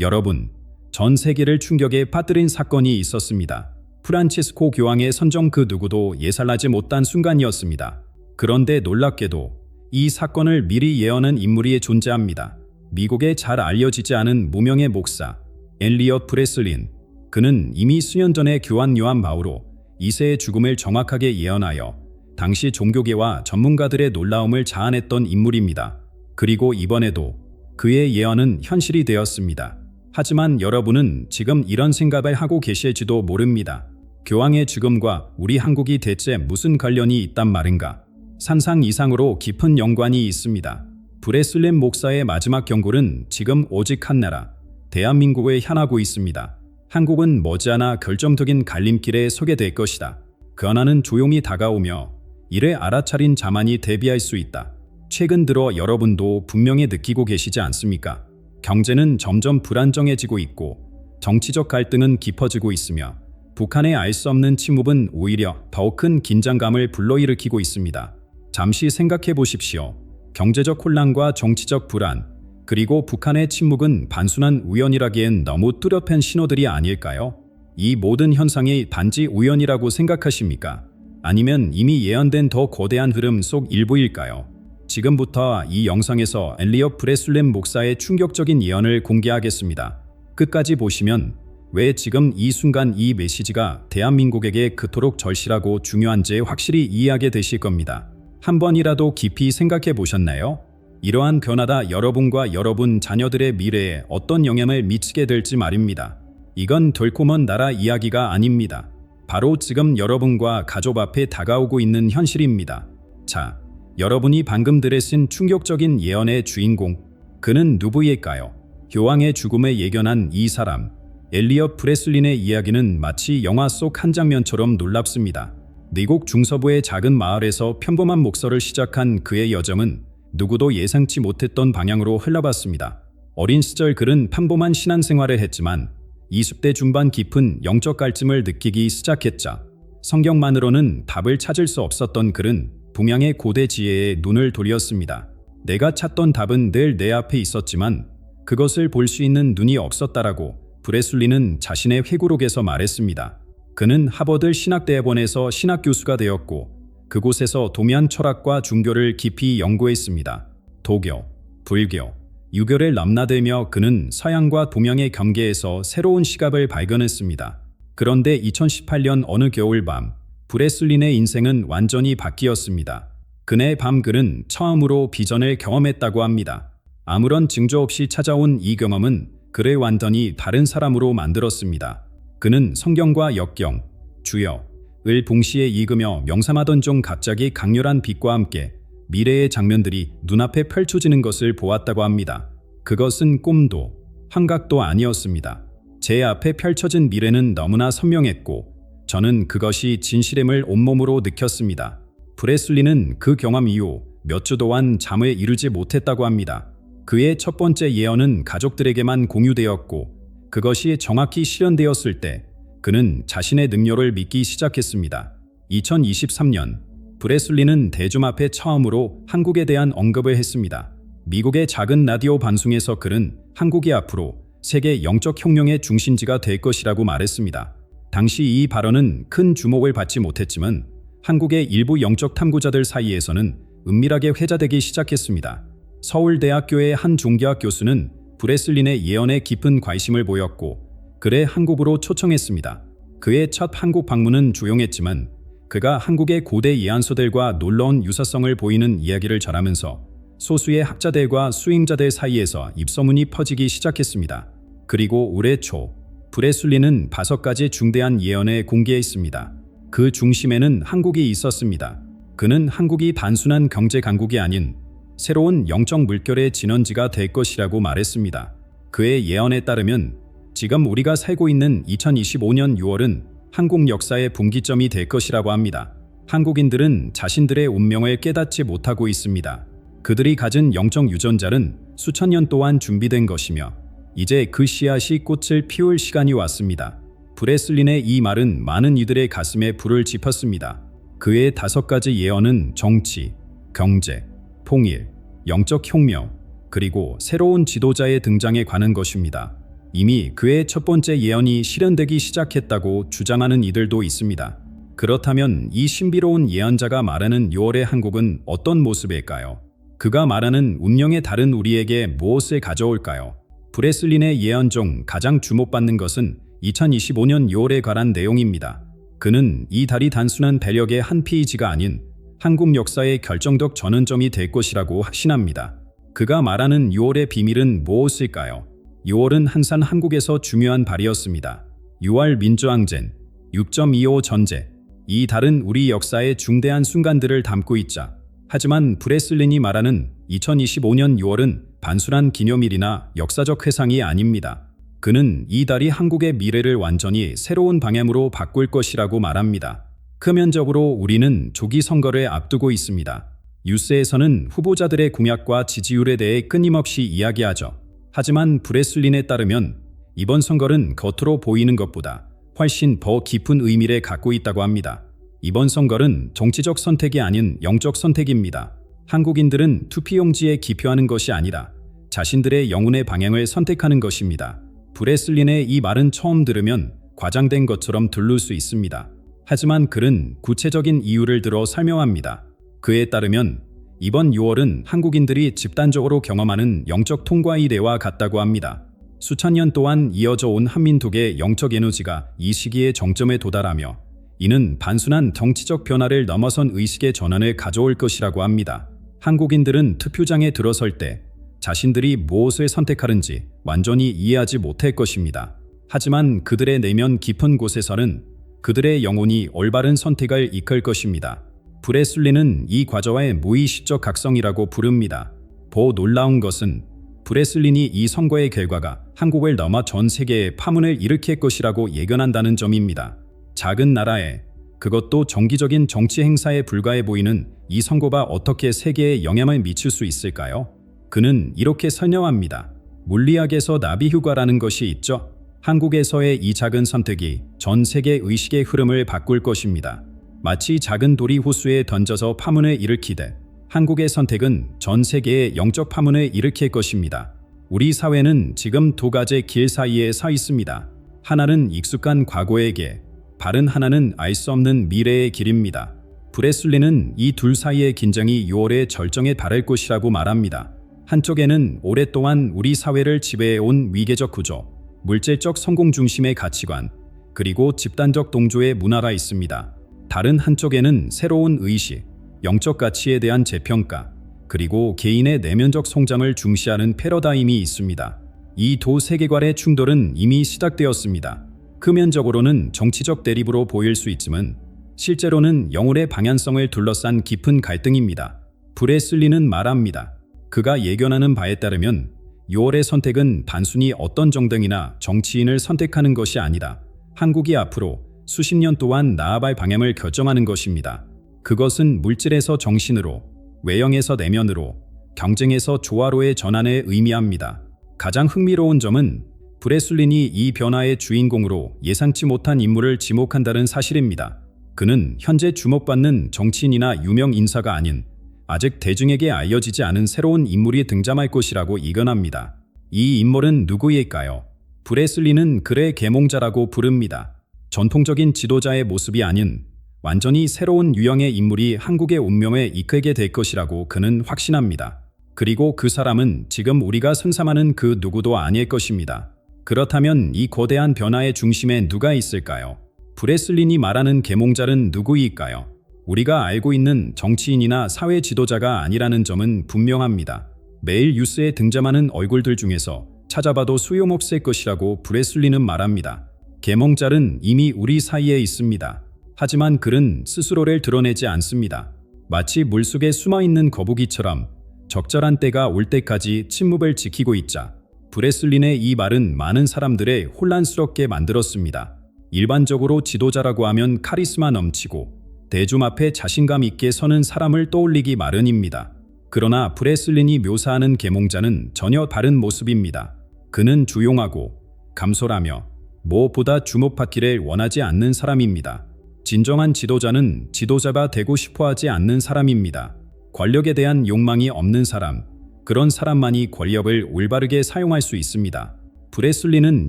여러분, 전 세계를 충격에 빠뜨린 사건이 있었습니다. 프란치스코 교황의 선정 그 누구도 예상하지 못한 순간이었습니다. 그런데 놀랍게도 이 사건을 미리 예언한 인물이 존재합니다. 미국에 잘 알려지지 않은 무명의 목사 엘리엇 프레슬린. 그는 이미 수년 전에 교황 요한 바오로 2세의 죽음을 정확하게 예언하여 당시 종교계와 전문가들의 놀라움을 자아냈던 인물입니다. 그리고 이번에도 그의 예언은 현실이 되었습니다. 하지만 여러분은 지금 이런 생각을 하고 계실지도 모릅니다. 교황의 죽음과 우리 한국이 대체 무슨 관련이 있단 말인가? 상상 이상으로 깊은 연관이 있습니다. 프레슬린 목사의 마지막 경고는 지금 오직 한 나라, 대한민국에 향하고 있습니다. 한국은 머지않아 결정적인 갈림길에 서게 될 것이다. 변화는 조용히 다가오며 이를 알아차린 자만이 대비할 수 있다. 최근 들어 여러분도 분명히 느끼고 계시지 않습니까? 경제는 점점 불안정해지고 있고 정치적 갈등은 깊어지고 있으며 북한의 알 수 없는 침묵은 오히려 더욱 큰 긴장감을 불러일으키고 있습니다. 잠시 생각해 보십시오. 경제적 혼란과 정치적 불안, 그리고 북한의 침묵은 단순한 우연이라기엔 너무 뚜렷한 신호들이 아닐까요? 이 모든 현상이 단지 우연이라고 생각하십니까? 아니면 이미 예언된 더 거대한 흐름 속 일부일까요? 지금부터 이 영상에서 엘리엇 프레슬린 목사의 충격적인 예언을 공개하겠습니다. 끝까지 보시면 왜 지금 이 순간 이 메시지가 대한민국에게 그토록 절실하고 중요한지 확실히 이해하게 되실 겁니다. 한 번이라도 깊이 생각해 보셨나요? 이러한 변화가 여러분과 여러분 자녀들의 미래에 어떤 영향을 미치게 될지 말입니다. 이건 결코 먼 나라 이야기가 아닙니다. 바로 지금 여러분과 가족 앞에 다가오고 있는 현실입니다. 자, 여러분이 방금 들으신 충격적인 예언의 주인공, 그는 누구일까요? 교황의 죽음을 예견한 이 사람, 엘리엇 프레슬린의 이야기는 마치 영화 속 한 장면처럼 놀랍습니다. 미국 중서부의 작은 마을에서 평범한 목사를 시작한 그의 여정은 누구도 예상치 못했던 방향으로 흘러갔습니다. 어린 시절 그는 평범한 신앙생활을 했지만 20대 중반 깊은 영적 갈증을 느끼기 시작했자 성경만으로는 답을 찾을 수 없었던 그는 동양의 고대 지혜에 눈을 돌렸습니다. 내가 찾던 답은 늘 내 앞에 있었지만 그것을 볼 수 있는 눈이 없었다라고 프레슬린은 자신의 회고록에서 말했습니다. 그는 하버드 신학대학원에서 신학교수가 되었고 그곳에서 동양 철학과 종교를 깊이 연구했습니다. 도교, 불교, 유교를 넘나들며 그는 서양과 동양의 경계에서 새로운 시각을 발견했습니다. 그런데 2018년 어느 겨울밤, 프레슬린의 인생은 완전히 바뀌었습니다. 그날 밤 그는 처음으로 비전을 경험했다고 합니다. 아무런 징조 없이 찾아온 이 경험은 그를 완전히 다른 사람으로 만들었습니다. 그는 성경과 역경, 주여을 동시에 읽으며 명상하던 중 갑자기 강렬한 빛과 함께 미래의 장면들이 눈앞에 펼쳐지는 것을 보았다고 합니다. 그것은 꿈도 환각도 아니었습니다. 제 앞에 펼쳐진 미래는 너무나 선명했고 저는 그것이 진실임을 온몸으로 느꼈습니다. 프레슬린은 그 경험 이후 몇 주 동안 잠을 이루지 못했다고 합니다. 그의 첫 번째 예언은 가족들에게만 공유되었고 그것이 정확히 실현되었을 때 그는 자신의 능력을 믿기 시작했습니다. 2023년 프레슬린은 대중 앞에 처음으로 한국에 대한 언급을 했습니다. 미국의 작은 라디오 방송에서 그는 한국이 앞으로 세계 영적 혁명의 중심지가 될 것이라고 말했습니다. 당시 이 발언은 큰 주목을 받지 못했지만 한국의 일부 영적 탐구자들 사이에서는 은밀하게 회자되기 시작했습니다. 서울대학교의 한 종교학 교수는 프레슬린의 예언에 깊은 관심을 보였고 그를 한국으로 초청했습니다. 그의 첫 한국 방문은 조용했지만 그가 한국의 고대 예언서들과 놀라운 유사성을 보이는 이야기를 전하면서 소수의 학자들과 수행자들 사이에서 입소문이 퍼지기 시작했습니다. 그리고 올해 초 프레슬린은 5가지 중대한 예언을 공개했습니다. 그 중심에는 한국이 있었습니다. 그는 한국이 단순한 경제 강국이 아닌 새로운 영적 물결의 진원지가 될 것이라고 말했습니다. 그의 예언에 따르면 지금 우리가 살고 있는 2025년 6월은 한국 역사의 분기점이 될 것이라고 합니다. 한국인들은 자신들의 운명을 깨닫지 못하고 있습니다. 그들이 가진 영적 유전자는 수천 년 동안 준비된 것이며 이제 그 씨앗이 꽃을 피울 시간이 왔습니다. 프레슬린의 이 말은 많은 이들의 가슴에 불을 지폈습니다. 그의 5가지 예언은 정치, 경제, 통일, 영적 혁명, 그리고 새로운 지도자의 등장에 관한 것입니다. 이미 그의 첫 번째 예언이 실현되기 시작했다고 주장하는 이들도 있습니다. 그렇다면 이 신비로운 예언자가 말하는 6월의 한국은 어떤 모습일까요? 그가 말하는 운명에 다른 우리에게 무엇을 가져올까요? 브레슬린의 예언 중 가장 주목받는 것은 2025년 6월에 관한 내용입니다. 그는 이 달이 단순한 배력의 한 페이지가 아닌 한국 역사의 결정적 전환점이 될 것이라고 확신합니다. 그가 말하는 6월의 비밀은 무엇일까요? 6월은 항상 한국에서 중요한 달이었습니다. 6월 민주항쟁, 6.25 전제. 이 달은 우리 역사의 중대한 순간들을 담고 있자. 하지만 브레슬린이 말하는 2025년 6월은 단순한 기념일이나 역사적 회상이 아닙니다. 그는 이 달이 한국의 미래를 완전히 새로운 방향으로 바꿀 것이라고 말합니다. 표면적으로 우리는 조기 선거를 앞두고 있습니다. 뉴스에서는 후보자들의 공약과 지지율에 대해 끊임없이 이야기하죠. 하지만 브레슬린에 따르면 이번 선거는 겉으로 보이는 것보다 훨씬 더 깊은 의미를 갖고 있다고 합니다. 이번 선거는 정치적 선택이 아닌 영적 선택입니다. 한국인들은 투표용지에 기표하는 것이 아니라 자신들의 영혼의 방향을 선택하는 것입니다. 브레슬린의 이 말은 처음 들으면 과장된 것처럼 들릴 수 있습니다. 하지만 그는 구체적인 이유를 들어 설명합니다. 그에 따르면 이번 6월은 한국인들이 집단적으로 경험하는 영적 통과의 때와 같다고 합니다. 수천 년 동안 이어져 온 한민족의 영적 에너지가 이 시기에 정점에 도달하며 이는 단순한 정치적 변화를 넘어선 의식의 전환을 가져올 것이라고 합니다. 한국인들은 투표장에 들어설 때 자신들이 무엇을 선택하는지 완전히 이해하지 못할 것입니다. 하지만 그들의 내면 깊은 곳에서는 그들의 영혼이 올바른 선택을 이끌 것입니다. 브레슬린은 이 과정을 무의식적 각성이라고 부릅니다. 더 놀라운 것은 브레슬린이 이 선거의 결과가 한국을 넘어 전 세계에 파문을 일으킬 것이라고 예견한다는 점입니다. 작은 나라에, 그것도 정기적인 정치 행사에 불과해 보이는 이 선거가 어떻게 세계에 영향을 미칠 수 있을까요? 그는 이렇게 설명합니다. 물리학에서 나비 효과라는 것이 있죠. 한국에서의 이 작은 선택이 전 세계 의식의 흐름을 바꿀 것입니다. 마치 작은 돌이 호수에 던져서 파문을 일으키듯 한국의 선택은 전 세계의 영적 파문을 일으킬 것입니다. 우리 사회는 지금 두 가지 길 사이에 서 있습니다. 하나는 익숙한 과거의 길, 다른 하나는 알 수 없는 미래의 길입니다. 브레슬린은 이 둘 사이의 긴장이 6월의 절정에 달할 것이라고 말합니다. 한쪽에는 오랫동안 우리 사회를 지배해온 위계적 구조, 물질적 성공 중심의 가치관, 그리고 집단적 동조의 문화가 있습니다. 다른 한쪽에는 새로운 의식, 영적 가치에 대한 재평가, 그리고 개인의 내면적 성장을 중시하는 패러다임이 있습니다. 이 두 세계관의 충돌은 이미 시작되었습니다. 표면적으로는 정치적 대립으로 보일 수 있지만 실제로는 영혼의 방향성을 둘러싼 깊은 갈등입니다. 브레슬린은 말합니다. 그가 예견하는 바에 따르면 6월의 선택은 단순히 어떤 정당이나 정치인을 선택하는 것이 아니라 한국이 앞으로 수십 년 동안 나아갈 방향을 결정하는 것입니다. 그것은 물질에서 정신으로, 외형에서 내면으로, 경쟁에서 조화로의 전환을 의미합니다. 가장 흥미로운 점은 브레슬린이 이 변화의 주인공으로 예상치 못한 인물을 지목한다는 사실입니다. 그는 현재 주목받는 정치인이나 유명 인사가 아닌 아직 대중에게 알려지지 않은 새로운 인물이 등장할 것이라고 예견합니다. 이 인물은 누구일까요? 브레슬린은 그의 계몽자라고 부릅니다. 전통적인 지도자의 모습이 아닌 완전히 새로운 유형의 인물이 한국의 운명을 이끌게 될 것이라고 그는 확신합니다. 그리고 그 사람은 지금 우리가 상상하는 그 누구도 아닐 것입니다. 그렇다면 이 거대한 변화의 중심에 누가 있을까요? 브레슬린이 말하는 계몽자는 누구일까요? 우리가 알고 있는 정치인이나 사회 지도자가 아니라는 점은 분명합니다. 매일 뉴스에 등장하는 얼굴들 중에서 찾아봐도 소용없을 것이라고 브레슬린은 말합니다. 계몽자는 이미 우리 사이에 있습니다. 하지만 그는 스스로를 드러내지 않습니다. 마치 물속에 숨어있는 거북이처럼 적절한 때가 올 때까지 침묵을 지키고 있자 브레슬린의 이 말은 많은 사람들을 혼란스럽게 만들었습니다. 일반적으로 지도자라고 하면 카리스마 넘치고 대중 앞에 자신감 있게 서는 사람을 떠올리기 마련입니다. 그러나 브레슬린이 묘사하는 계몽자는 전혀 다른 모습입니다. 그는 조용하고 감솔하며 무엇보다 주목받기를 원하지 않는 사람입니다. 진정한 지도자는 지도자가 되고 싶어하지 않는 사람입니다. 권력에 대한 욕망이 없는 사람, 그런 사람만이 권력을 올바르게 사용할 수 있습니다. 브레슬리는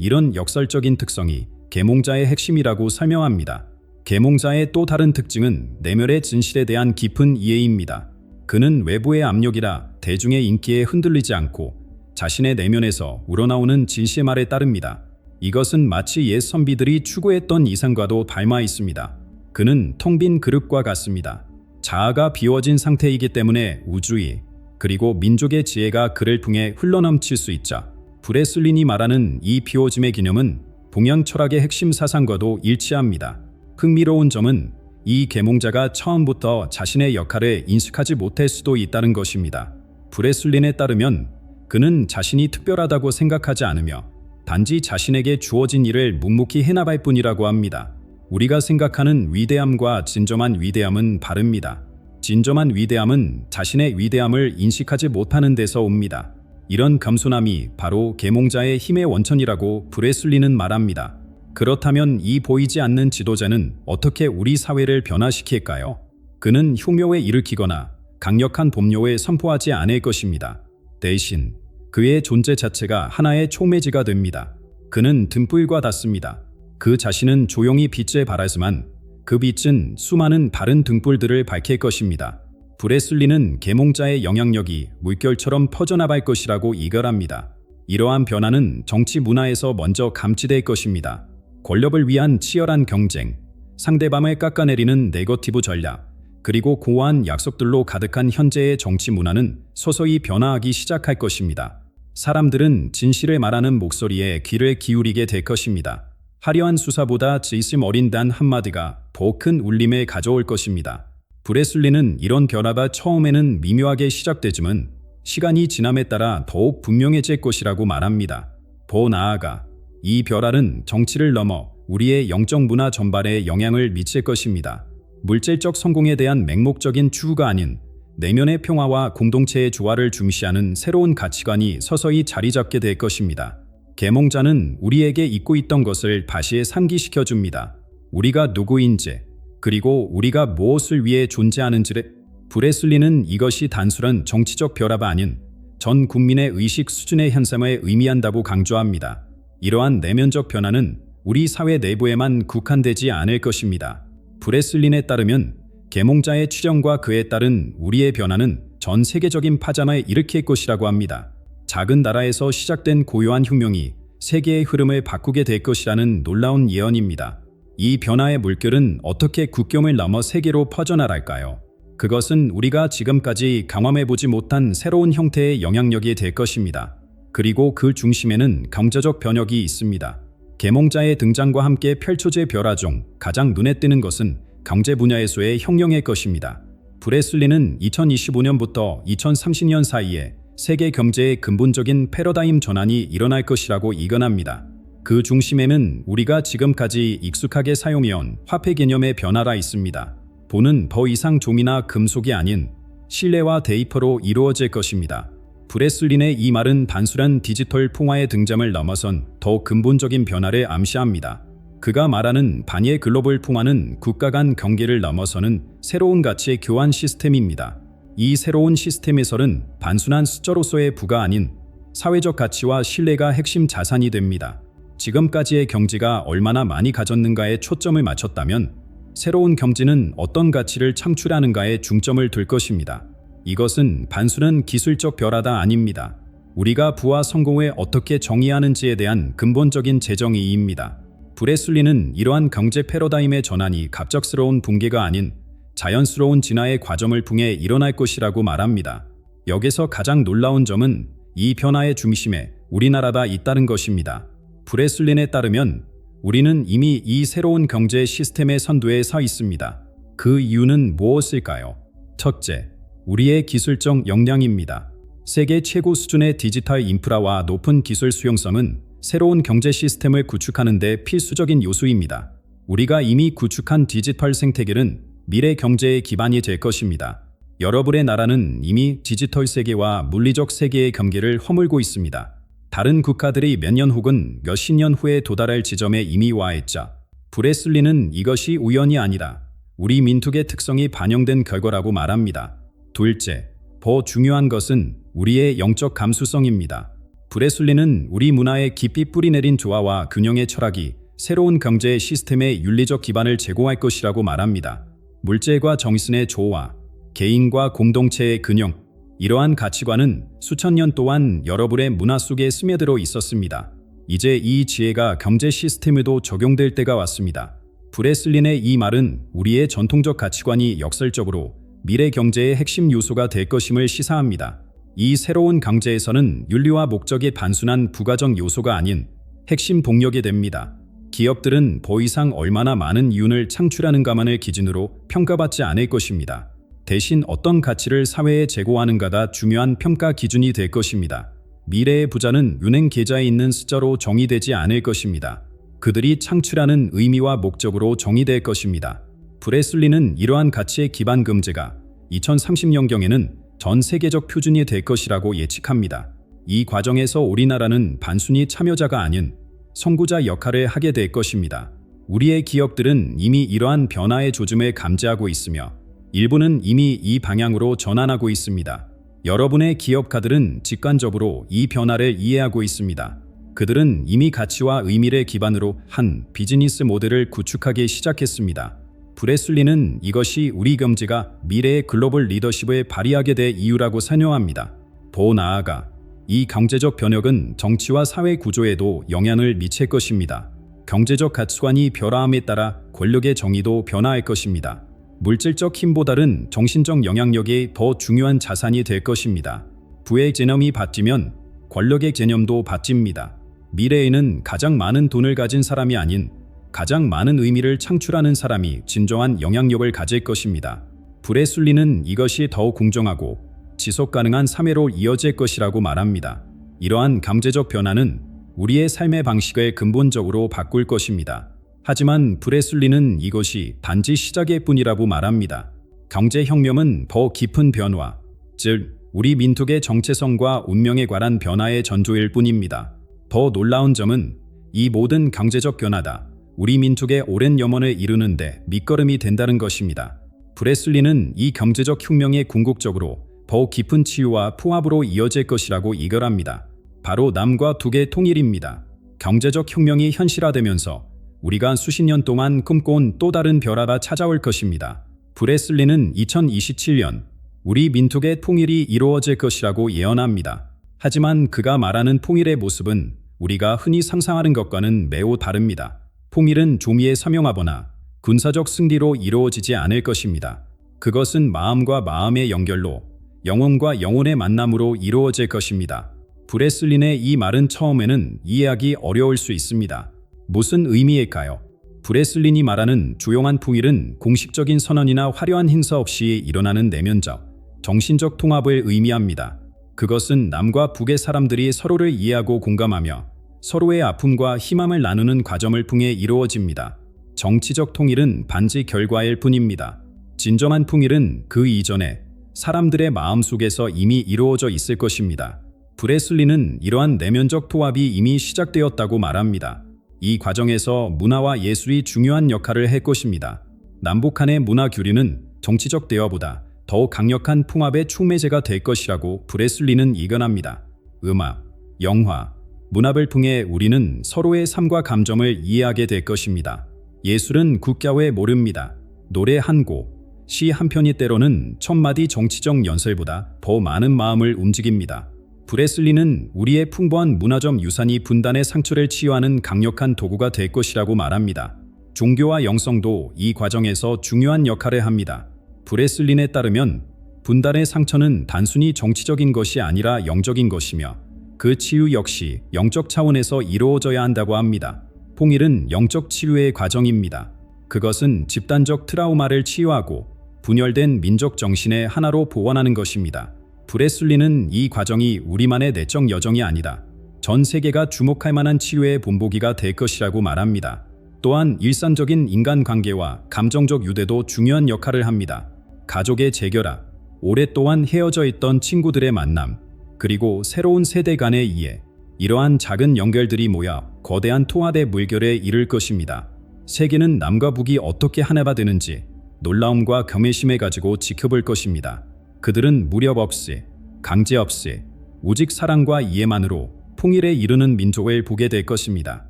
이런 역설적인 특성이 계몽자의 핵심이라고 설명합니다. 계몽자의 또 다른 특징은 내면의 진실에 대한 깊은 이해입니다. 그는 외부의 압력이라 대중의 인기에 흔들리지 않고 자신의 내면에서 우러나오는 진실의 말에 따릅니다. 이것은 마치 옛 선비들이 추구했던 이상과도 닮아 있습니다. 그는 텅 빈 그릇과 같습니다. 자아가 비워진 상태이기 때문에 우주의 그리고 민족의 지혜가 그를 통해 흘러넘칠 수 있자. 브레슬린이 말하는 이 비워짐의 개념은 동양 철학의 핵심 사상과도 일치합니다. 흥미로운 점은 이 계몽자가 처음부터 자신의 역할을 인식하지 못할 수도 있다는 것입니다. 브레슬린에 따르면 그는 자신이 특별하다고 생각하지 않으며 단지 자신에게 주어진 일을 묵묵히 해나갈 뿐이라고 합니다. 우리가 생각하는 위대함과 진정한 위대함은 다릅니다. 진정한 위대함은 자신의 위대함을 인식하지 못하는 데서 옵니다. 이런 겸손함이 바로 계몽자의 힘의 원천이라고 브레슬린은 말합니다. 그렇다면 이 보이지 않는 지도자는 어떻게 우리 사회를 변화시킬까요? 그는 흉욕을 일으키거나 강력한 법률을 선포하지 않을 것입니다. 대신 그의 존재 자체가 하나의 촉매지가 됩니다. 그는 등불과 같습니다. 그 자신은 조용히 빛을 발하지만 그 빛은 수많은 다른 등불들을 밝힐 것입니다. 브레슬리는 계몽자의 영향력이 물결처럼 퍼져나갈 것이라고 이결합니다. 이러한 변화는 정치 문화에서 먼저 감지될 것입니다. 권력을 위한 치열한 경쟁, 상대방을 깎아내리는 네거티브 전략, 그리고 고와한 약속들로 가득한 현재의 정치 문화는 서서히 변화하기 시작할 것입니다. 사람들은 진실을 말하는 목소리에 귀를 기울이게 될 것입니다. 화려한 수사보다 진심 어린 단 한마디가 더 큰 울림을 가져올 것입니다. 브레슬리는 이런 변화가 처음에는 미묘하게 시작되지만 시간이 지남에 따라 더욱 분명해질 것이라고 말합니다. 더 나아가 이 변화는 정치를 넘어 우리의 영적 문화 전반에 영향을 미칠 것입니다. 물질적 성공에 대한 맹목적인 추구가 아닌 내면의 평화와 공동체의 조화를 중시하는 새로운 가치관이 서서히 자리 잡게 될 것입니다. 계몽자는 우리에게 잊고 있던 것을 다시 상기시켜줍니다. 우리가 누구인지, 그리고 우리가 무엇을 위해 존재하는지를. 브레슬리는 이것이 단순한 정치적 변화가 아닌 전 국민의 의식 수준의 현상을 의미한다고 강조합니다. 이러한 내면적 변화는 우리 사회 내부에만 국한되지 않을 것입니다. 브레슬린에 따르면 계몽자의 추정과 그에 따른 우리의 변화는 전 세계적인 파장을 일으킬 것이라고 합니다. 작은 나라에서 시작된 고요한 혁명이 세계의 흐름을 바꾸게 될 것이라는 놀라운 예언입니다. 이 변화의 물결은 어떻게 국경을 넘어 세계로 퍼져나갈까요? 그것은 우리가 지금까지 경험해보지 못한 새로운 형태의 영향력이 될 것입니다. 그리고 그 중심에는 경제적 변혁이 있습니다. 계몽자의 등장과 함께 펼쳐질 변화 중 가장 눈에 띄는 것은 경제 분야에서의 혁명일 것입니다. 브레슬리는 2025년부터 2030년 사이에 세계 경제의 근본적인 패러다임 전환이 일어날 것이라고 예견합니다. 그 중심에는 우리가 지금까지 익숙하게 사용해온 화폐 개념의 변화가 있습니다. 돈은 더 이상 종이나 금속이 아닌 신뢰와 데이터로 이루어질 것입니다. 브레슬린의 이 말은 단순한 디지털 통화의 등장을 넘어선 더 근본적인 변화를 암시합니다. 그가 말하는 반의 글로벌 통화는 국가 간 경계를 넘어서는 새로운 가치의 교환 시스템입니다. 이 새로운 시스템에서는 단순한 숫자로서의 부가 아닌 사회적 가치와 신뢰가 핵심 자산이 됩니다. 지금까지의 경제가 얼마나 많이 가졌는가에 초점을 맞췄다면 새로운 경제는 어떤 가치를 창출하는가에 중점을 둘 것입니다. 이것은 단순한 기술적 변화가 아닙니다. 우리가 부와 성공을 어떻게 정의하는지에 대한 근본적인 재정의입니다. 브레슬리는 이러한 경제 패러다임의 전환이 갑작스러운 붕괴가 아닌 자연스러운 진화의 과정을 통해 일어날 것이라고 말합니다. 여기서 가장 놀라운 점은 이 변화의 중심에 우리나라가 있다는 것입니다. 브레슬린에 따르면 우리는 이미 이 새로운 경제 시스템의 선두에 서 있습니다. 그 이유는 무엇일까요? 첫째, 우리의 기술적 역량입니다. 세계 최고 수준의 디지털 인프라와 높은 기술 수용성은 새로운 경제 시스템을 구축하는 데 필수적인 요소입니다. 우리가 이미 구축한 디지털 생태계는 미래 경제의 기반이 될 것입니다. 여러분의 나라는 이미 디지털 세계와 물리적 세계의 경계를 허물고 있습니다. 다른 국가들이 몇 년 혹은 몇십 년 후에 도달할 지점에 이미 와 있자. 브레슬리는 이것이 우연이 아니라 우리 민족의 특성이 반영된 결과라고 말합니다. 둘째, 더 중요한 것은 우리의 영적 감수성입니다. 브레슬리는 우리 문화에 깊이 뿌리내린 조화와 균형의 철학이 새로운 경제 시스템의 윤리적 기반을 제공할 것이라고 말합니다. 물질과 정신의 조화, 개인과 공동체의 균형, 이러한 가치관은 수천 년 동안 여러분의 문화 속에 스며들어 있었습니다. 이제 이 지혜가 경제 시스템에도 적용될 때가 왔습니다. 브레슬린의 이 말은 우리의 전통적 가치관이 역설적으로 미래 경제의 핵심 요소가 될 것임을 시사합니다. 이 새로운 경제에서는 윤리와 목적이 단순한 부가적 요소가 아닌 핵심 동력이 됩니다. 기업들은 더 이상 얼마나 많은 이윤을 창출하는가만을 기준으로 평가받지 않을 것입니다. 대신 어떤 가치를 사회에 제공하는가가 중요한 평가 기준이 될 것입니다. 미래의 부자는 은행 계좌에 있는 숫자로 정의되지 않을 것입니다. 그들이 창출하는 의미와 목적으로 정의될 것입니다. 브레슬리는 이러한 가치의 기반 경제가 2030년경에는 전 세계적 표준이 될 것이라고 예측합니다. 이 과정에서 우리나라는 단순히 참여자가 아닌 선구자 역할을 하게 될 것입니다. 우리의 기업들은 이미 이러한 변화의 조짐을 감지하고 있으며 일부는 이미 이 방향으로 전환하고 있습니다. 여러분의 기업가들은 직관적으로 이 변화를 이해하고 있습니다. 그들은 이미 가치와 의미를 기반으로 한 비즈니스 모델을 구축하기 시작했습니다. 브레슬리는 이것이 우리 경제가 미래의 글로벌 리더십을 발휘하게 될 이유라고 설명합니다. 더 나아가 이 경제적 변혁은 정치와 사회 구조에도 영향을 미칠 것입니다. 경제적 가치관이 변화함에 따라 권력의 정의도 변화할 것입니다. 물질적 힘보다는 정신적 영향력이 더 중요한 자산이 될 것입니다. 부의 개념이 바뀌면 권력의 개념도 바뀝니다. 미래에는 가장 많은 돈을 가진 사람이 아닌 가장 많은 의미를 창출하는 사람이 진정한 영향력을 가질 것입니다. 브레슬리는 이것이 더욱 공정하고 지속 가능한 사회로 이어질 것이라고 말합니다. 이러한 경제적 변화는 우리의 삶의 방식을 근본적으로 바꿀 것입니다. 하지만 브레슬리는 이것이 단지 시작일 뿐이라고 말합니다. 경제혁명은 더 깊은 변화, 즉 우리 민족의 정체성과 운명에 관한 변화의 전조일 뿐입니다. 더 놀라운 점은 이 모든 경제적 변화다 우리 민족의 오랜 염원을 이루는데 밑거름이 된다는 것입니다. 브레슬리는 이 경제적 혁명의 궁극적으로 더 깊은 치유와 통합으로 이어질 것이라고 이결합니다. 바로 남과 북의 통일입니다. 경제적 혁명이 현실화되면서 우리가 수십 년 동안 꿈꿔온 또 다른 변화가 찾아올 것입니다. 브레슬리는 2027년 우리 민족의 통일이 이루어질 것이라고 예언합니다. 하지만 그가 말하는 통일의 모습은 우리가 흔히 상상하는 것과는 매우 다릅니다. 통일은 조미에 서명하거나 군사적 승리로 이루어지지 않을 것입니다. 그것은 마음과 마음의 연결로 영혼과 영혼의 만남으로 이루어질 것입니다. 브레슬린의 이 말은 처음에는 이해하기 어려울 수 있습니다. 무슨 의미일까요? 브레슬린이 말하는 조용한 통일은 공식적인 선언이나 화려한 행사 없이 일어나는 내면적, 정신적 통합을 의미합니다. 그것은 남과 북의 사람들이 서로를 이해하고 공감하며 서로의 아픔과 희망을 나누는 과정을 통해 이루어집니다. 정치적 통일은 반지 결과일 뿐입니다. 진정한 통일은 그 이전에 사람들의 마음속에서 이미 이루어져 있을 것입니다. 브레슬리는 이러한 내면적 통합이 이미 시작되었다고 말합니다. 이 과정에서 문화와 예술이 중요한 역할을 할 것입니다. 남북 간의 문화 교류는 정치적 대화보다 더 강력한 통합의 촉매제가 될 것이라고 브레슬리는 예견합니다. 음악, 영화, 문학을 통해 우리는 서로의 삶과 감정을 이해하게 될 것입니다. 예술은 국가에 모릅니다. 노래 한 곡, 시 한 편이 때로는 천마디 정치적 연설보다 더 많은 마음을 움직입니다. 브레슬리는 우리의 풍부한 문화적 유산이 분단의 상처를 치유하는 강력한 도구가 될 것이라고 말합니다. 종교와 영성도 이 과정에서 중요한 역할을 합니다. 브레슬린에 따르면 분단의 상처는 단순히 정치적인 것이 아니라 영적인 것이며 그 치유 역시 영적 차원에서 이루어져야 한다고 합니다. 통일은 영적 치유의 과정입니다. 그것은 집단적 트라우마를 치유하고 분열된 민족 정신의 하나로 보완하는 것입니다. 브레슬리는 이 과정이 우리만의 내적 여정이 아니다. 전 세계가 주목할 만한 치유의 본보기가 될 것이라고 말합니다. 또한 일상적인 인간관계와 감정적 유대도 중요한 역할을 합니다. 가족의 재결합, 오랫동안 헤어져 있던 친구들의 만남, 그리고 새로운 세대 간의 이해, 이러한 작은 연결들이 모여 거대한 통합의 물결에 이를 것입니다. 세계는 남과 북이 어떻게 하나가 되는지 놀라움과 경외심을 가지고 지켜볼 것입니다. 그들은 무력 없이, 강제 없이, 오직 사랑과 이해만으로 통일에 이르는 민족을 보게 될 것입니다.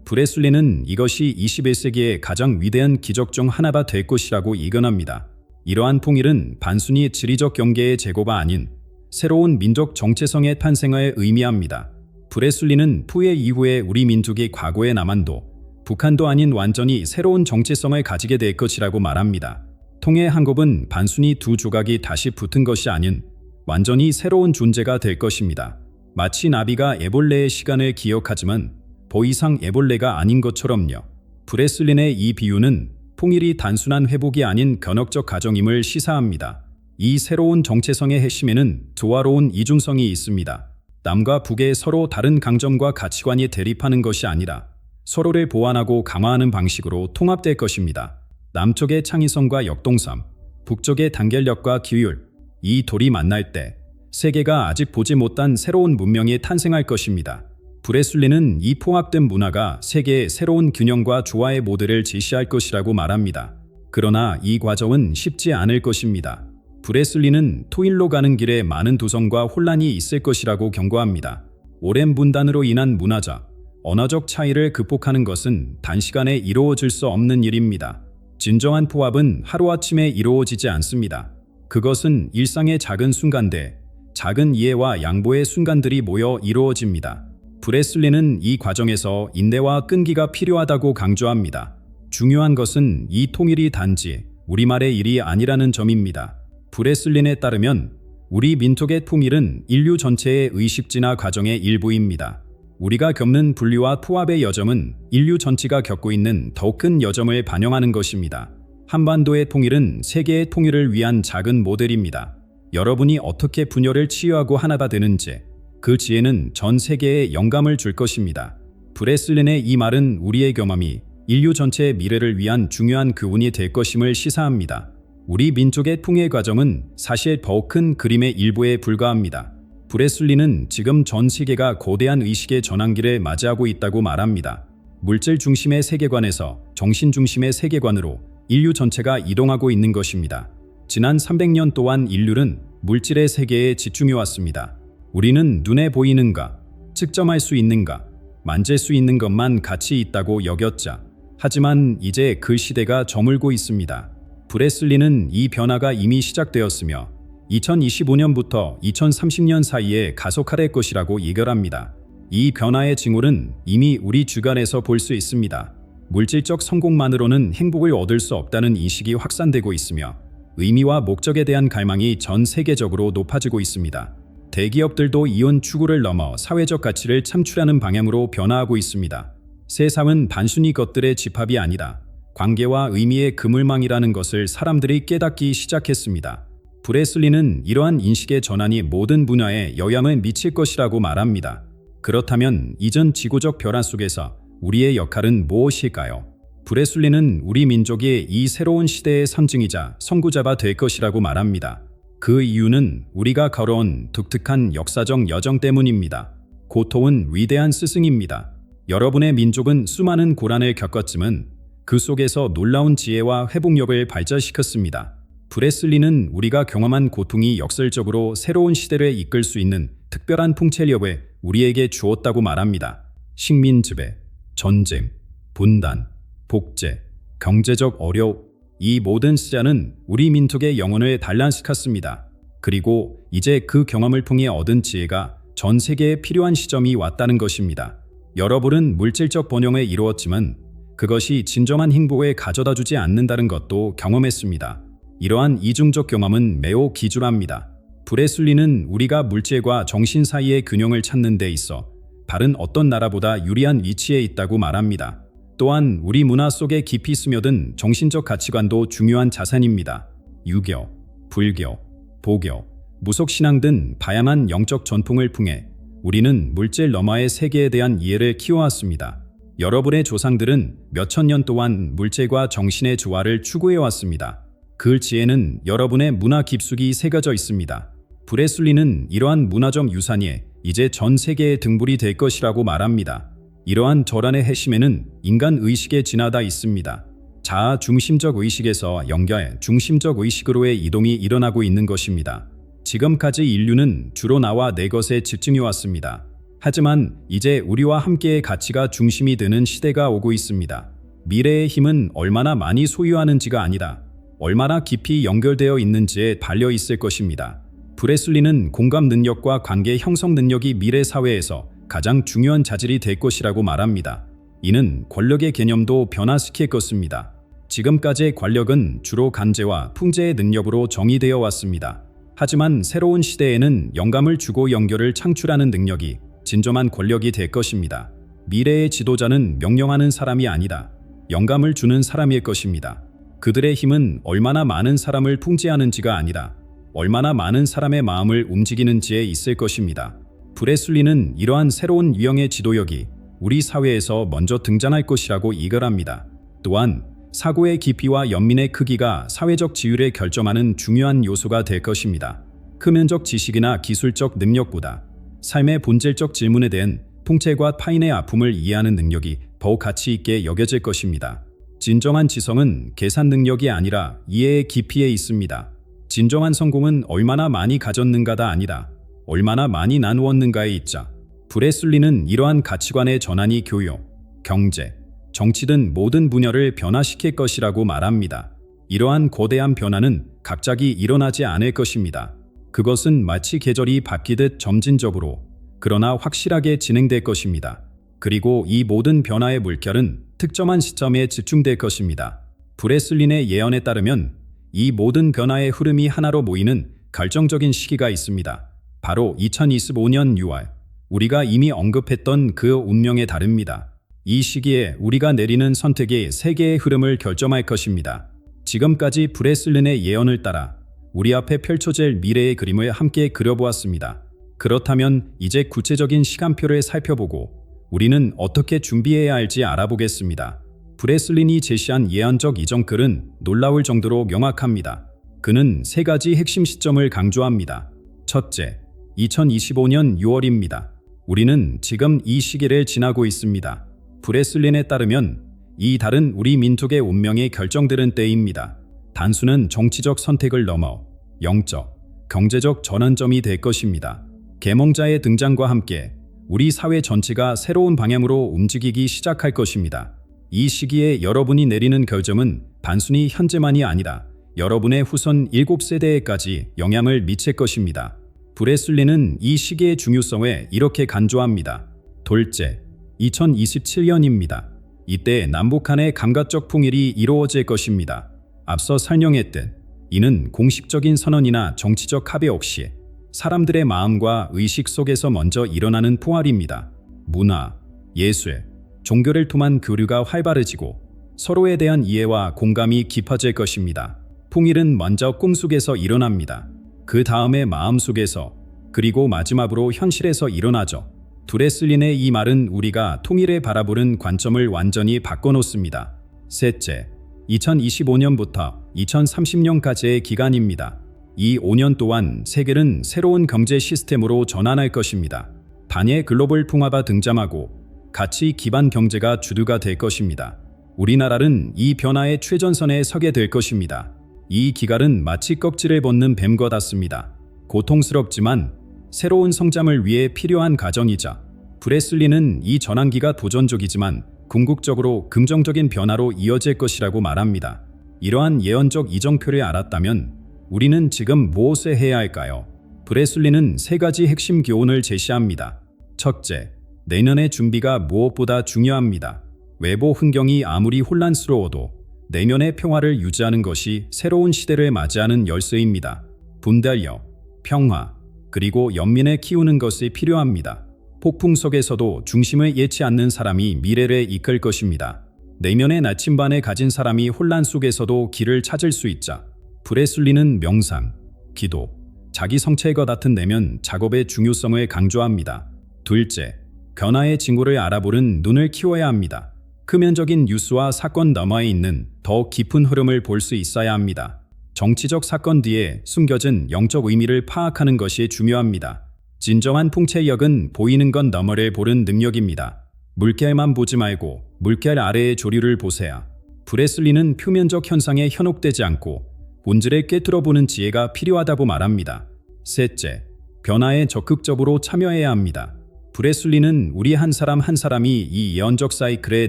브레슬리는 이것이 21세기의 가장 위대한 기적 중 하나가 될 것이라고 예견합니다. 이러한 통일은 단순히 지리적 경계의 제고가 아닌 새로운 민족 정체성의 탄생을 의미합니다. 브레슬리는 푸해 이후에 우리 민족이 과거의 남한도 북한도 아닌 완전히 새로운 정체성을 가지게 될 것이라고 말합니다. 통일 한국은 단순히 두 조각이 다시 붙은 것이 아닌 완전히 새로운 존재가 될 것입니다. 마치 나비가 애벌레의 시간을 기억하지만 더 이상 애벌레가 아닌 것처럼요. 브레슬린의 이 비유는 통일이 단순한 회복이 아닌 견학적 과정임을 시사합니다. 이 새로운 정체성의 핵심에는 조화로운 이중성이 있습니다. 남과 북의 서로 다른 강점과 가치관이 대립하는 것이 아니라 서로를 보완하고 강화하는 방식으로 통합될 것입니다. 남쪽의 창의성과 역동성, 북쪽의 단결력과 기율, 이 돌이 만날 때 세계가 아직 보지 못한 새로운 문명이 탄생할 것입니다. 브레슬리는 이 포악된 문화가 세계의 새로운 균형과 조화의 모델을 제시할 것이라고 말합니다. 그러나 이 과정은 쉽지 않을 것입니다. 브레슬리는 토일로 가는 길에 많은 도전과 혼란이 있을 것이라고 경고합니다. 오랜 분단으로 인한 문화적, 언어적 차이를 극복하는 것은 단시간에 이루어질 수 없는 일입니다. 진정한 포합은 하루아침에 이루어지지 않습니다. 그것은 일상의 작은 순간들, 작은 이해와 양보의 순간들이 모여 이루어집니다. 브레슬리는 이 과정에서 인내와 끈기가 필요하다고 강조합니다. 중요한 것은 이 통일이 단지 우리말의 일이 아니라는 점입니다. 브레슬린에 따르면 우리 민족의 통일은 인류 전체의 의식 진화 과정의 일부입니다. 우리가 겪는 분리와 포합의 여정은 인류 전체가 겪고 있는 더 큰 여정을 반영하는 것입니다. 한반도의 통일은 세계의 통일을 위한 작은 모델입니다. 여러분이 어떻게 분열을 치유하고 하나가 되는지 그 지혜는 전 세계에 영감을 줄 것입니다. 브레슬린의 이 말은 우리의 경험이 인류 전체의 미래를 위한 중요한 교훈이 될 것임을 시사합니다. 우리 민족의 통일 과정은 사실 더 큰 그림의 일부에 불과합니다. 브레슬리는 지금 전 세계가 거대한 의식의 전환기를 맞이하고 있다고 말합니다. 물질 중심의 세계관에서 정신 중심의 세계관으로 인류 전체가 이동하고 있는 것입니다. 지난 300년 동안 인류는 물질의 세계에 집중해왔습니다. 우리는 눈에 보이는가, 측정할 수 있는가, 만질 수 있는 것만 가치 있다고 여겼자. 하지만 이제 그 시대가 저물고 있습니다. 브레슬리는 이 변화가 이미 시작되었으며 2025년부터 2030년 사이에 가속화될 것이라고 예견합니다. 이 변화의 징후는 이미 우리 주변에서 볼 수 있습니다. 물질적 성공만으로는 행복을 얻을 수 없다는 인식이 확산되고 있으며 의미와 목적에 대한 갈망이 전 세계적으로 높아지고 있습니다. 대기업들도 이혼 추구를 넘어 사회적 가치를 창출하는 방향으로 변화하고 있습니다. 세상은 단순히 것들의 집합이 아니라 관계와 의미의 그물망이라는 것을 사람들이 깨닫기 시작했습니다. 브레슬리는 이러한 인식의 전환이 모든 분야에 영향을 미칠 것이라고 말합니다. 그렇다면 이전 지구적 변화 속에서 우리의 역할은 무엇일까요? 브레슬리는 우리 민족이 이 새로운 시대의 선징이자 선구자가 될 것이라고 말합니다. 그 이유는 우리가 걸어온 독특한 역사적 여정 때문입니다. 고통은 위대한 스승입니다. 여러분의 민족은 수많은 고난을 겪었지만 그 속에서 놀라운 지혜와 회복력을 발전시켰습니다. 브레슬리는 우리가 경험한 고통이 역설적으로 새로운 시대를 이끌 수 있는 특별한 통찰력을 우리에게 주었다고 말합니다. 식민지배, 전쟁, 분단, 복제, 경제적 어려움, 이 모든 시자는 우리 민족의 영혼을 단란시켰습니다. 그리고 이제 그 경험을 통해 얻은 지혜가 전 세계에 필요한 시점이 왔다는 것입니다. 여러분은 물질적 번영을 이루었지만 그것이 진정한 행복을 가져다 주지 않는다는 것도 경험했습니다. 이러한 이중적 경험은 매우 기준합니다. 브레슬리는 우리가 물질과 정신 사이의 균형을 찾는 데 있어 다른 어떤 나라보다 유리한 위치에 있다고 말합니다. 또한 우리 문화 속에 깊이 스며든 정신적 가치관도 중요한 자산입니다. 유교, 불교, 보교, 무속신앙 등 다양한 영적 전통을 통해 우리는 물질 너머의 세계에 대한 이해를 키워왔습니다. 여러분의 조상들은 몇천 년 동안 물질과 정신의 조화를 추구해왔습니다. 그 지혜는 여러분의 문화 깊숙이 새겨져 있습니다. 브레슬리는 이러한 문화적 유산이 이제 전 세계에 등불이 될 것이라고 말합니다. 이러한 전환의 핵심에는 인간 의식의 진화가 있습니다. 자아 중심적 의식에서 연결 중심적 의식으로의 이동이 일어나고 있는 것입니다. 지금까지 인류는 주로 나와 내 것에 집중해왔습니다. 하지만 이제 우리와 함께의 가치가 중심이 되는 시대가 오고 있습니다. 미래의 힘은 얼마나 많이 소유하는지가 아니라 얼마나 깊이 연결되어 있는지에 달려 있을 것입니다. 브레슬리는 공감 능력과 관계 형성 능력이 미래 사회에서 가장 중요한 자질이 될 것이라고 말합니다. 이는 권력의 개념도 변화시킬 것입니다. 지금까지의 권력은 주로 간제와 풍제의 능력으로 정의되어 왔습니다. 하지만 새로운 시대에는 영감을 주고 연결을 창출하는 능력이 진정한 권력이 될 것입니다. 미래의 지도자는 명령하는 사람이 아니라 영감을 주는 사람일 것입니다. 그들의 힘은 얼마나 많은 사람을 풍제하는지가 아니라 얼마나 많은 사람의 마음을 움직이는지에 있을 것입니다. 브레슬리는 이러한 새로운 유형의 지도력이 우리 사회에서 먼저 등장할 것이라고 이글합니다. 또한 사고의 깊이와 연민의 크기가 사회적 지위를 결정하는 중요한 요소가 될 것입니다. 표면적 지식이나 기술적 능력보다 삶의 본질적 질문에 대한 통찰과 타인의 아픔을 이해하는 능력이 더욱 가치 있게 여겨질 것입니다. 진정한 지성은 계산 능력이 아니라 이해의 깊이에 있습니다. 진정한 성공은 얼마나 많이 가졌는가가 아니라 얼마나 많이 나누었는가에 있자. 브레슬리는 이러한 가치관의 전환이 교육, 경제, 정치 등 모든 분야를 변화시킬 것이라고 말합니다. 이러한 거대한 변화는 갑자기 일어나지 않을 것입니다. 그것은 마치 계절이 바뀌듯 점진적으로 그러나 확실하게 진행될 것입니다. 그리고 이 모든 변화의 물결은 특정한 시점에 집중될 것입니다. 브레슬린의 예언에 따르면 이 모든 변화의 흐름이 하나로 모이는 결정적인 시기가 있습니다. 바로 2025년 6월, 우리가 이미 언급했던 그 운명에 다릅니다. 이 시기에 우리가 내리는 선택이 세계의 흐름을 결정할 것입니다. 지금까지 브레슬린의 예언을 따라 우리 앞에 펼쳐질 미래의 그림을 함께 그려보았습니다. 그렇다면 이제 구체적인 시간표를 살펴보고 우리는 어떻게 준비해야 할지 알아보겠습니다. 브레슬린이 제시한 예언적 이정글은 놀라울 정도로 명확합니다. 그는 세 가지 핵심 시점을 강조합니다. 첫째, 2025년 6월입니다. 우리는 지금 이 시기를 지나고 있습니다. 브레슬린에 따르면 이 달은 우리 민족의 운명이 결정되는 때입니다. 단순한 정치적 선택을 넘어 영적, 경제적 전환점이 될 것입니다. 계몽자의 등장과 함께 우리 사회 전체가 새로운 방향으로 움직이기 시작할 것입니다. 이 시기에 여러분이 내리는 결정은 단순히 현재만이 아니라 여러분의 후손 7세대에까지 영향을 미칠 것입니다. 브레슬리는 이 시기의 중요성에 이렇게 간조합니다. 둘째, 2027년입니다. 이때 남북 간의 감각적 통일이 이루어질 것입니다. 앞서 설명했듯 이는 공식적인 선언이나 정치적 합의 없이 사람들의 마음과 의식 속에서 먼저 일어나는 포괄입니다. 문화, 예술, 종교를 통한 교류가 활발해지고 서로에 대한 이해와 공감이 깊어질 것입니다. 통일은 먼저 꿈속에서 일어납니다. 그 다음에 마음속에서, 그리고 마지막으로 현실에서 일어나죠. 브레슬린의 이 말은 우리가 통일을 바라보는 관점을 완전히 바꿔놓습니다. 셋째, 2025년부터 2030년까지의 기간입니다. 이 5년 동안 세계는 새로운 경제 시스템으로 전환할 것입니다. 단의 글로벌 통화가 등장하고 가치 기반 경제가 주류가 될 것입니다. 우리나라는 이 변화의 최전선에 서게 될 것입니다. 이 기간은 마치 껍질을 벗는 뱀과 같습니다. 고통스럽지만 새로운 성장을 위해 필요한 과정이자 브레슬리는 이 전환기가 도전적이지만 궁극적으로 긍정적인 변화로 이어질 것이라고 말합니다. 이러한 예언적 이정표를 알았다면 우리는 지금 무엇을 해야 할까요? 브레슬리는 세 가지 핵심 교훈을 제시합니다. 첫째, 내년의 준비가 무엇보다 중요합니다. 외부 환경이 아무리 혼란스러워도 내면의 평화를 유지하는 것이 새로운 시대를 맞이하는 열쇠입니다. 분별력, 평화, 그리고 연민을 키우는 것이 필요합니다. 폭풍 속에서도 중심을 잃지 않는 사람이 미래를 이끌 것입니다. 내면의 나침반을 가진 사람이 혼란 속에서도 길을 찾을 수 있자. 브레슬리는 명상, 기도, 자기 성찰과 같은 내면 작업의 중요성을 강조합니다. 둘째, 변화의 징후를 알아보는 눈을 키워야 합니다. 표면적인 뉴스와 사건 너머에 있는 더 깊은 흐름을 볼 수 있어야 합니다. 정치적 사건 뒤에 숨겨진 영적 의미를 파악하는 것이 중요합니다. 진정한 통찰력은 보이는 것 너머를 보는 능력입니다. 물결만 보지 말고 물결 아래의 조류를 보세요. 브레슬리는 표면적 현상에 현혹되지 않고 본질을 꿰뚫어 보는 지혜가 필요하다고 말합니다. 셋째, 변화에 적극적으로 참여해야 합니다. 브레슬리는 우리 한 사람 한 사람이 이 예언적 사이클의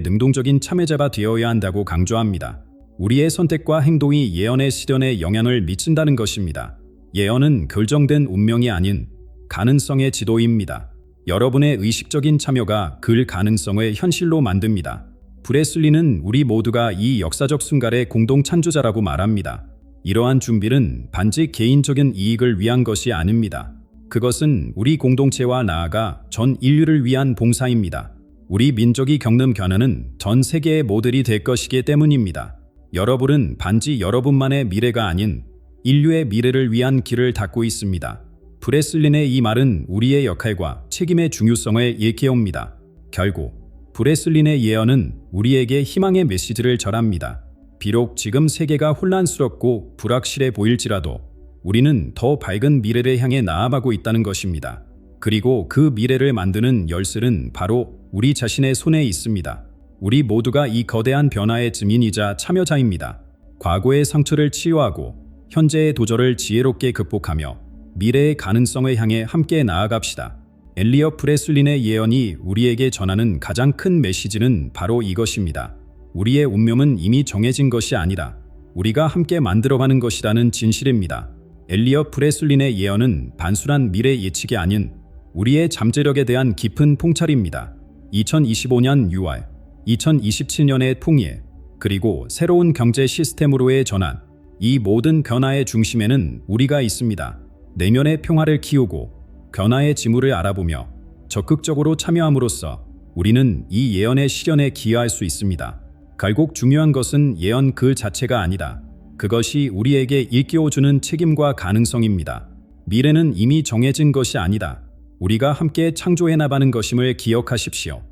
능동적인 참여자가 되어야 한다고 강조합니다. 우리의 선택과 행동이 예언의 실현에 영향을 미친다는 것입니다. 예언은 결정된 운명이 아닌 가능성의 지도입니다. 여러분의 의식적인 참여가 그 가능성을 현실로 만듭니다. 브레슬리는 우리 모두가 이 역사적 순간의 공동 창조자라고 말합니다. 이러한 준비는 단지 개인적인 이익을 위한 것이 아닙니다. 그것은 우리 공동체와 나아가 전 인류를 위한 봉사입니다. 우리 민족이 겪는 변화는 전 세계의 모델이 될 것이기 때문입니다. 여러분은 단지 여러분만의 미래가 아닌 인류의 미래를 위한 길을 닫고 있습니다. 브레슬린의 이 말은 우리의 역할과 책임의 중요성을 일깨웁니다. 결국 브레슬린의 예언은 우리에게 희망의 메시지를 전합니다. 비록 지금 세계가 혼란스럽고 불확실해 보일지라도 우리는 더 밝은 미래를 향해 나아가고 있다는 것입니다. 그리고 그 미래를 만드는 열쇠는 바로 우리 자신의 손에 있습니다. 우리 모두가 이 거대한 변화의 증인이자 참여자입니다. 과거의 상처를 치유하고 현재의 도전을 지혜롭게 극복하며 미래의 가능성을 향해 함께 나아갑시다. 엘리엇 프레슬린의 예언이 우리에게 전하는 가장 큰 메시지는 바로 이것입니다. 우리의 운명은 이미 정해진 것이 아니라 우리가 함께 만들어가는 것이라는 진실입니다. 엘리엇 프레슬린의 예언은 단순한 미래 예측이 아닌 우리의 잠재력에 대한 깊은 통찰입니다. 2025년 6월, 2027년의 통일, 그리고 새로운 경제 시스템으로의 전환, 이 모든 변화의 중심에는 우리가 있습니다. 내면의 평화를 키우고 변화의 지물을 알아보며 적극적으로 참여함으로써 우리는 이 예언의 실현에 기여할 수 있습니다. 결국 중요한 것은 예언 그 자체가 아니다. 그것이 우리에게 일깨워주는 책임과 가능성입니다. 미래는 이미 정해진 것이 아니다. 우리가 함께 창조해 나가는 것임을 기억하십시오.